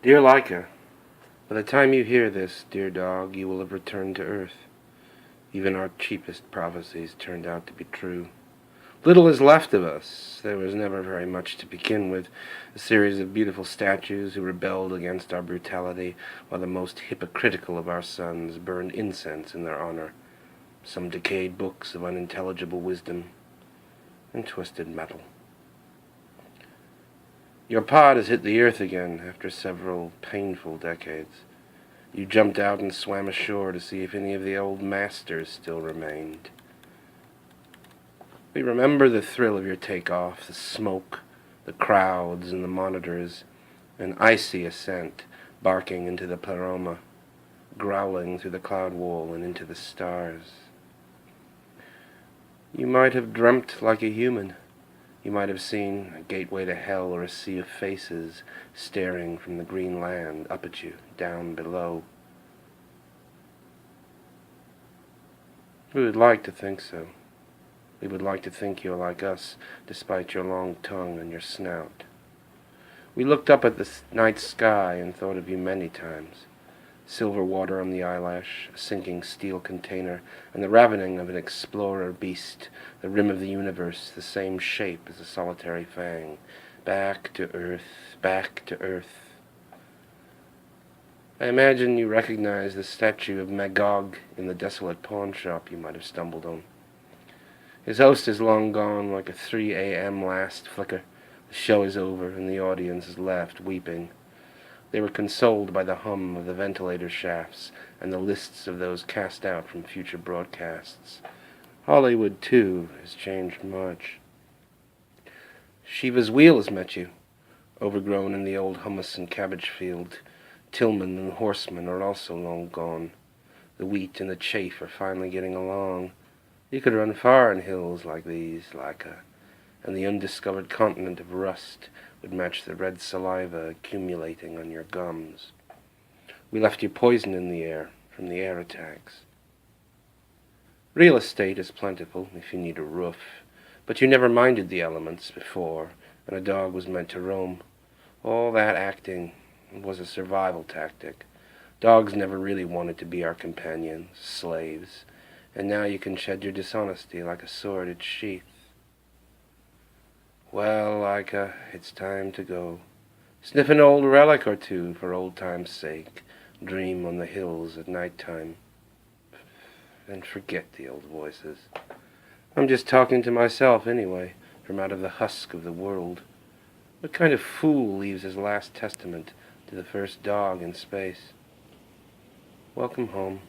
Dear Laika, by the time you hear this, dear dog, you will have returned to Earth. Even our cheapest prophecies turned out to be true. Little is left of us. There was never very much to begin with. A series of beautiful statues who rebelled against our brutality, while the most hypocritical of our sons burned incense in their honor. Some decayed books of unintelligible wisdom and twisted metal. Your pod has hit the earth again after several painful decades. You jumped out and swam ashore to see if any of the old masters still remained. We remember the thrill of your takeoff, the smoke, the crowds and the monitors, an icy ascent, barking into the pleroma, growling through the cloud wall and into the stars. You might have dreamt like a human. You might have seen a gateway to hell or a sea of faces staring from the green land up at you, down below. We would like to think so. We would like to think you're like us, despite your long tongue and your snout. We looked up at the night sky and thought of you many times. Silver water on the eyelash, a sinking steel container, and the ravening of an explorer beast, the rim of the universe, the same shape as a solitary fang. Back to Earth, back to Earth. I imagine you recognize the statue of Magog in the desolate pawn shop you might have stumbled on. His host is long gone like a 3 a.m. last flicker. The show is over and the audience is left weeping. They were consoled by the hum of the ventilator shafts and the lists of those cast out from future broadcasts. Hollywood, too, has changed much. Shiva's wheel has met you, overgrown in the old hummus and cabbage field. Tillman and Horseman are also long gone. The wheat and the chaff are finally getting along. You could run far in hills like these, Laika, and the undiscovered continent of rust would match the red saliva accumulating on your gums. We left you poison in the air from the air attacks. Real estate is plentiful if you need a roof, but you never minded the elements before, and a dog was meant to roam. All that acting was a survival tactic. Dogs never really wanted to be our companions, slaves, and now you can shed your dishonesty like a sword at sheath. Well, Laika, it's time to go. Sniff an old relic or two for old time's sake. Dream on the hills at night time. And forget the old voices. I'm just talking to myself anyway, from out of the husk of the world. What kind of fool leaves his last testament to the first dog in space? Welcome home.